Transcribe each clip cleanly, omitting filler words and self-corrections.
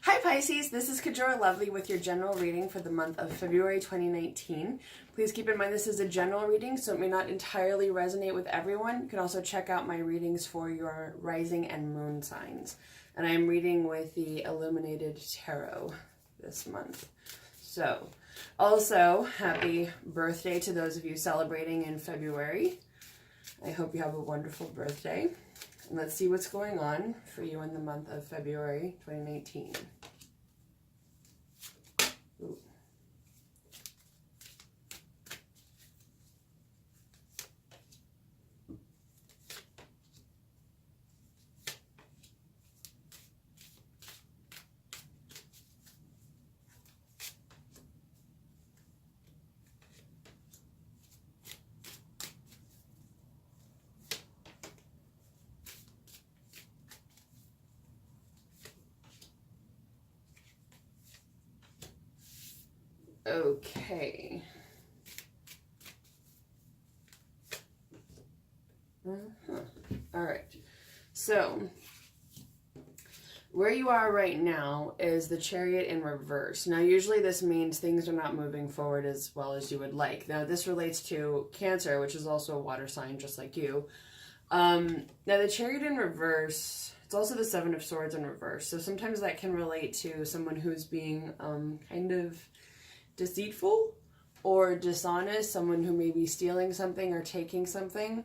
Hi Pisces, this is Kajora Lovely with your general reading for the month of February 2019. Please keep in mind this is a general reading, so it may not entirely resonate with everyone. You can also check out my readings for your rising and moon signs. And I am reading with the Illuminated Tarot this month. So, also, happy birthday to those of you celebrating in February. I hope you have a wonderful birthday. And let's see what's going on for you in the month of February 2019. Ooh. Okay. All right. So, where you are right now is the Chariot in reverse. Now, usually this means things are not moving forward as well as you would like. Now, this relates to Cancer, which is also a water sign just like you. Now, the Chariot in reverse, it's also the Seven of Swords in reverse. So sometimes that can relate to someone who's being kind of deceitful or dishonest, someone who may be stealing something or taking something.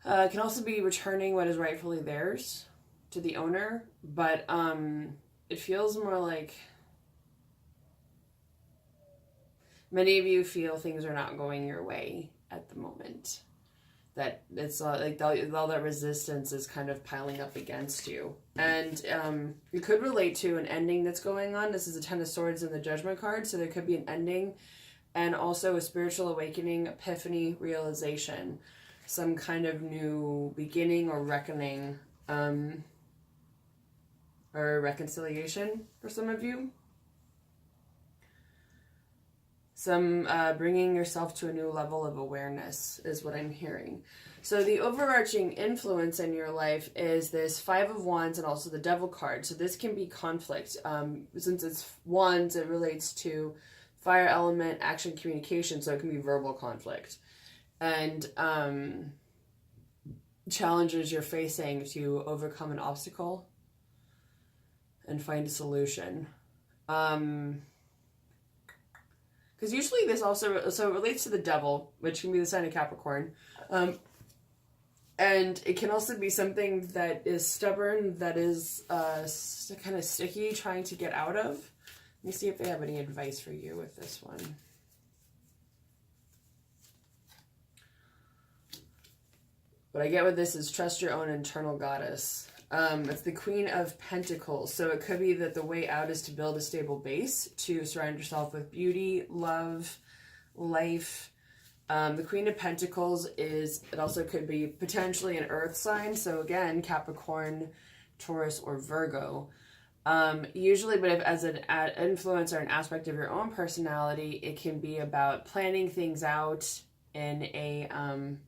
It can also be returning what is rightfully theirs to the owner, but it feels more like many of you feel things are not going your way at the moment. That it's like all that resistance is kind of piling up against you. And it could relate to an ending that's going on. This is a Ten of Swords in the Judgment card, so there could be an ending and also a spiritual awakening, epiphany, realization, some kind of new beginning or reckoning, or reconciliation for some of you. Some bringing yourself to a new level of awareness is what I'm hearing. So the overarching influence in your life is this Five of Wands and also the Devil card. So this can be conflict. Since it's Wands, it relates to fire element, action, communication. So it can be verbal conflict. And challenges you're facing to overcome an obstacle and find a solution. Because usually this also, so it relates to the Devil, which can be the sign of Capricorn. And it can also be something that is stubborn, that is kind of sticky, trying to get out of. Let me see if they have any advice for you with this one. What I get with this is trust your own internal goddess. It's the Queen of Pentacles. So it could be that the way out is to build a stable base, to surround yourself with beauty, love, life. The Queen of Pentacles it also could be potentially an earth sign. So again, Capricorn, Taurus, or Virgo. Usually, but if as an influence or an aspect of your own personality, it can be about planning things out in a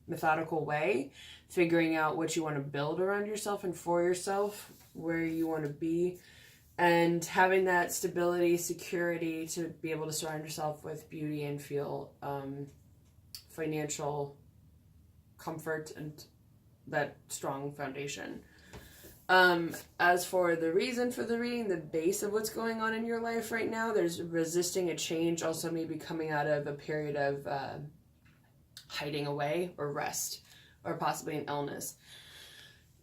methodical way, figuring out what you want to build around yourself and for yourself, where you want to be, and having that stability, security to be able to surround yourself with beauty and feel financial comfort and that strong foundation. As for the reason for the reading, the base of what's going on in your life right now, there's resisting a change, also maybe coming out of a period of hiding away or rest, or possibly an illness.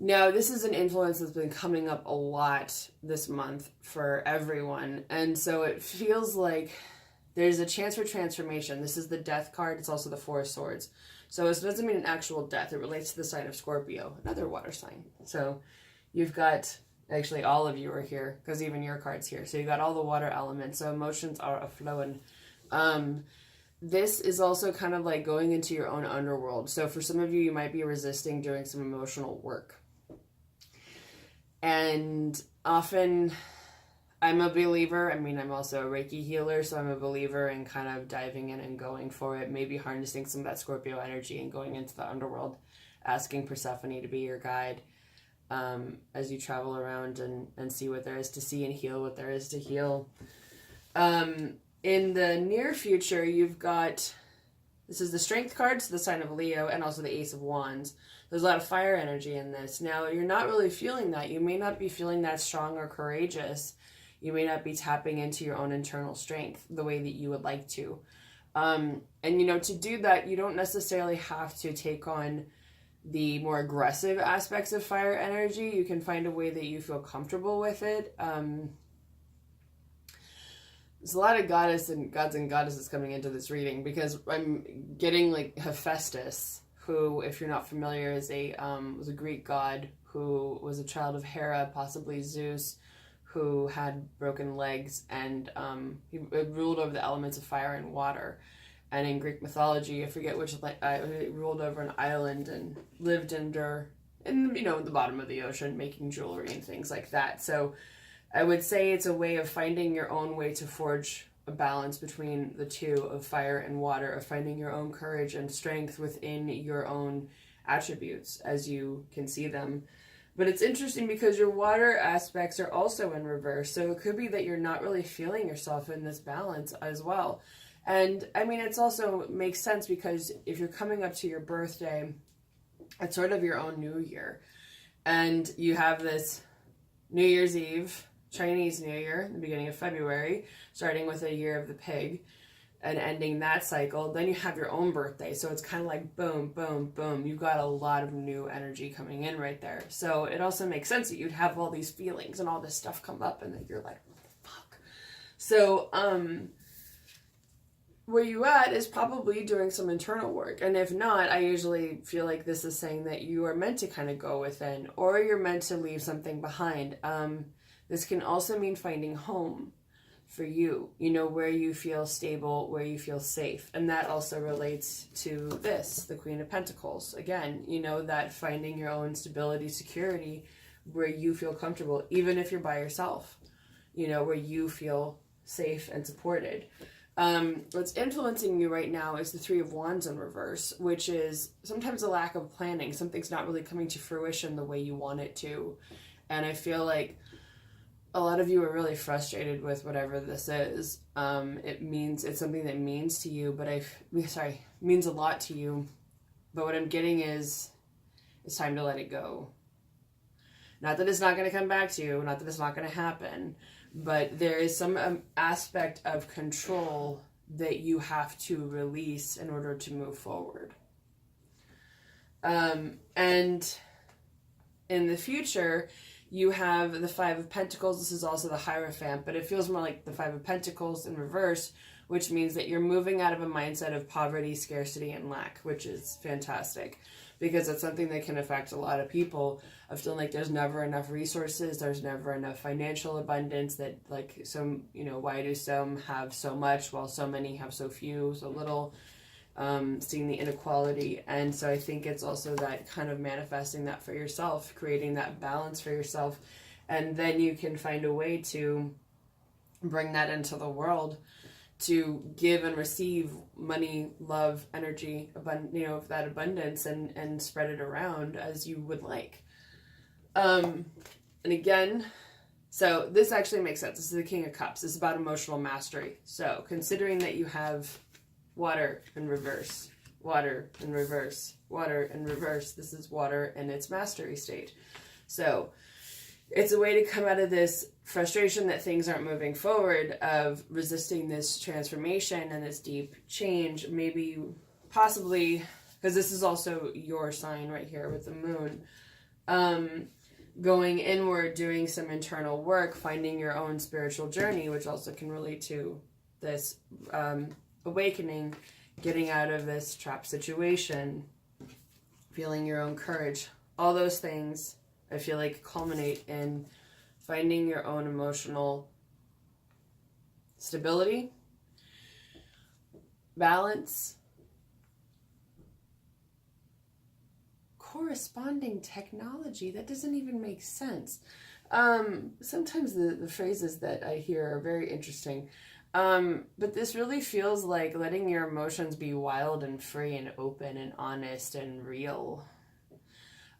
Now, this is an influence that's been coming up a lot this month for everyone, and so it feels like there's a chance for transformation. This is the Death card. It's also the Four of Swords. So it doesn't mean an actual death. It relates to the sign of Scorpio, another water sign. So you've got, actually all of you are here, because even your card's here. So you've got all the water elements. So emotions are a-flowing. This is also kind of like going into your own underworld. So for some of you, you might be resisting doing some emotional work. And often, I'm a believer. I mean, I'm also a Reiki healer, so I'm a believer in kind of diving in and going for it. Maybe harnessing some of that Scorpio energy and going into the underworld, asking Persephone to be your guide. as you travel around and see what there is to see and heal what there is to heal. In the near future, you've got, this is the Strength card, so the sign of Leo, and also the Ace of Wands. There's a lot of fire energy in this. Now, you're not really feeling that. You may not be feeling that strong or courageous. You may not be tapping into your own internal strength the way that you would like to. And, to do that, you don't necessarily have to take on the more aggressive aspects of fire energy. You can find a way that you feel comfortable with it. There's a lot of gods and goddesses coming into this reading, because I'm getting like Hephaestus, who, if you're not familiar, is was a Greek god who was a child of Hera, possibly Zeus, who had broken legs, and he ruled over the elements of fire and water. And in Greek mythology, I forget which, he ruled over an island and lived in the bottom of the ocean, making jewelry and things like that. So I would say it's a way of finding your own way to forge a balance between the two of fire and water, of finding your own courage and strength within your own attributes as you can see them. But it's interesting because your water aspects are also in reverse. So it could be that you're not really feeling yourself in this balance as well. And I mean, it's also makes sense because if you're coming up to your birthday, it's sort of your own new year. And you have this New Year's Eve, Chinese New Year, the beginning of February, starting with a year of the pig and ending that cycle. Then you have your own birthday. So it's kind of like boom, boom, boom. You've got a lot of new energy coming in right there. So it also makes sense that you'd have all these feelings and all this stuff come up and that you're like, what the fuck? So, where you at is probably doing some internal work. And if not, I usually feel like this is saying that you are meant to kind of go within, or you're meant to leave something behind. This can also mean finding home for you, where you feel stable, where you feel safe. And that also relates to this, the Queen of Pentacles. Again, that finding your own stability, security, where you feel comfortable, even if you're by yourself, where you feel safe and supported. What's influencing you right now is the Three of Wands in reverse, which is sometimes a lack of planning. Something's not really coming to fruition the way you want it to. And I feel like a lot of you are really frustrated with whatever this is. It's something that means to you, means a lot to you. But what I'm getting is, it's time to let it go. Not that it's not going to come back to you, not that it's not going to happen, but there is some aspect of control that you have to release in order to move forward. And in the future, you have the Five of Pentacles. This is also the Hierophant, but it feels more like the Five of Pentacles in reverse, which means that you're moving out of a mindset of poverty, scarcity, and lack, which is fantastic, because it's something that can affect a lot of people, of feeling like there's never enough resources, there's never enough financial abundance, that like why do some have so much while so many have so few, so little, seeing the inequality. And so I think it's also that kind of manifesting that for yourself, creating that balance for yourself, and then you can find a way to bring that into the world, to give and receive money, love, energy, that abundance, and spread it around as you would like. And again, so this actually makes sense. This is the King of Cups. This is about emotional mastery. So considering that you have water in reverse, water in reverse, water in reverse, this is water in its mastery state. So it's a way to come out of this frustration that things aren't moving forward, of resisting this transformation and this deep change, maybe, possibly, because this is also your sign right here with the moon, going inward, doing some internal work, finding your own spiritual journey, which also can relate to this awakening, getting out of this trapped situation, feeling your own courage. All those things, I feel like, culminate in finding your own emotional stability, balance, corresponding technology. That doesn't even make sense. Sometimes the phrases that I hear are very interesting. But this really feels like letting your emotions be wild and free and open and honest and real.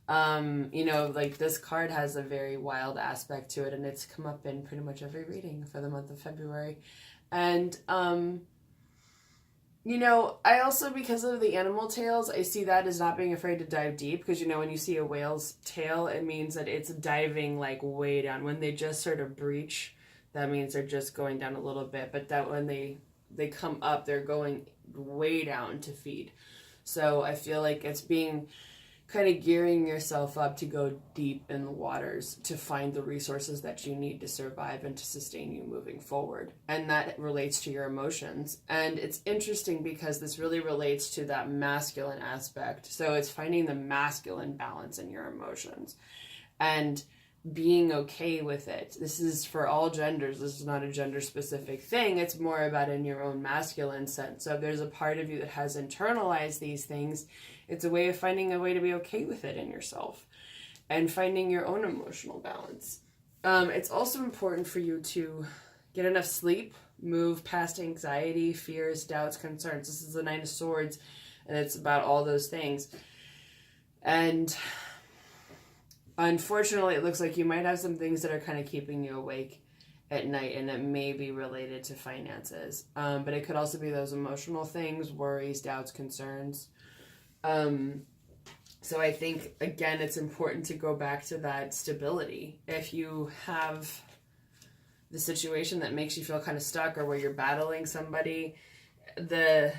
You know, like this card has a very wild aspect to it, and it's come up in pretty much every reading for the month of February. And, you know, I also, because of the animal tails, I see that as not being afraid to dive deep, because, you know, when you see a whale's tail, it means that it's diving like way down. When they just sort of breach, that means they're just going down a little bit, but that when they come up, they're going way down to feed. So I feel like it's being kind of gearing yourself up to go deep in the waters to find the resources that you need to survive and to sustain you moving forward. And that relates to your emotions. And it's interesting because this really relates to that masculine aspect. So it's finding the masculine balance in your emotions and being okay with it. This is for all genders. This is not a gender specific thing. It's more about in your own masculine sense. So if there's a part of you that has internalized these things, it's a way of finding a way to be okay with it in yourself and finding your own emotional balance. It's also important for you to get enough sleep, move past anxiety, fears, doubts, concerns. This is the Nine of Swords, and it's about all those things. And unfortunately, it looks like you might have some things that are kind of keeping you awake at night, and it may be related to finances. But it could also be those emotional things, worries, doubts, concerns. So I think, again, it's important to go back to that stability. If you have the situation that makes you feel kind of stuck or where you're battling somebody, they're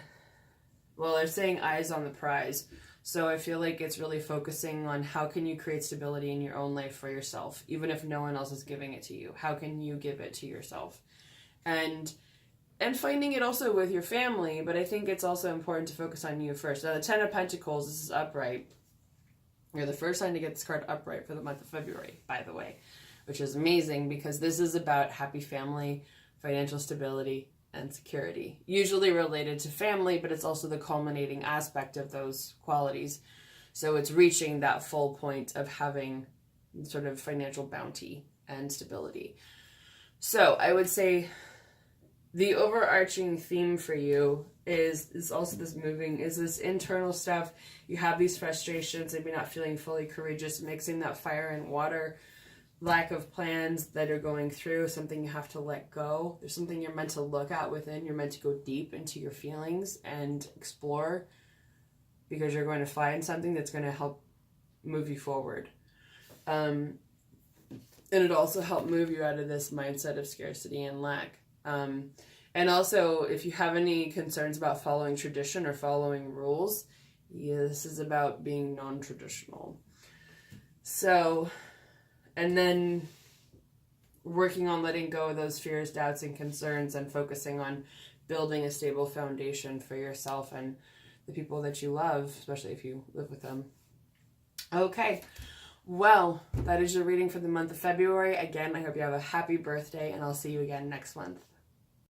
saying eyes on the prize. So I feel like it's really focusing on how can you create stability in your own life for yourself, even if no one else is giving it to you. How can you give it to yourself? And finding it also with your family, but I think it's also important to focus on you first. Now, the Ten of Pentacles, this is upright. You're the first sign to get this card upright for the month of February, by the way, which is amazing because this is about happy family, financial stability, and security. Usually related to family, but it's also the culminating aspect of those qualities. So it's reaching that full point of having sort of financial bounty and stability. So I would say the overarching theme for you is also this internal stuff. You have these frustrations, maybe not feeling fully courageous, mixing that fire and water, lack of plans that are going through, something you have to let go. There's something you're meant to look at within. You're meant to go deep into your feelings and explore because you're going to find something that's going to help move you forward. And it'll also help move you out of this mindset of scarcity and lack. And also, if you have any concerns about following tradition or following rules, this is about being non-traditional. So, and then working on letting go of those fears, doubts, and concerns and focusing on building a stable foundation for yourself and the people that you love, especially if you live with them. Okay. Well, that is your reading for the month of February. Again, I hope you have a happy birthday, and I'll see you again next month.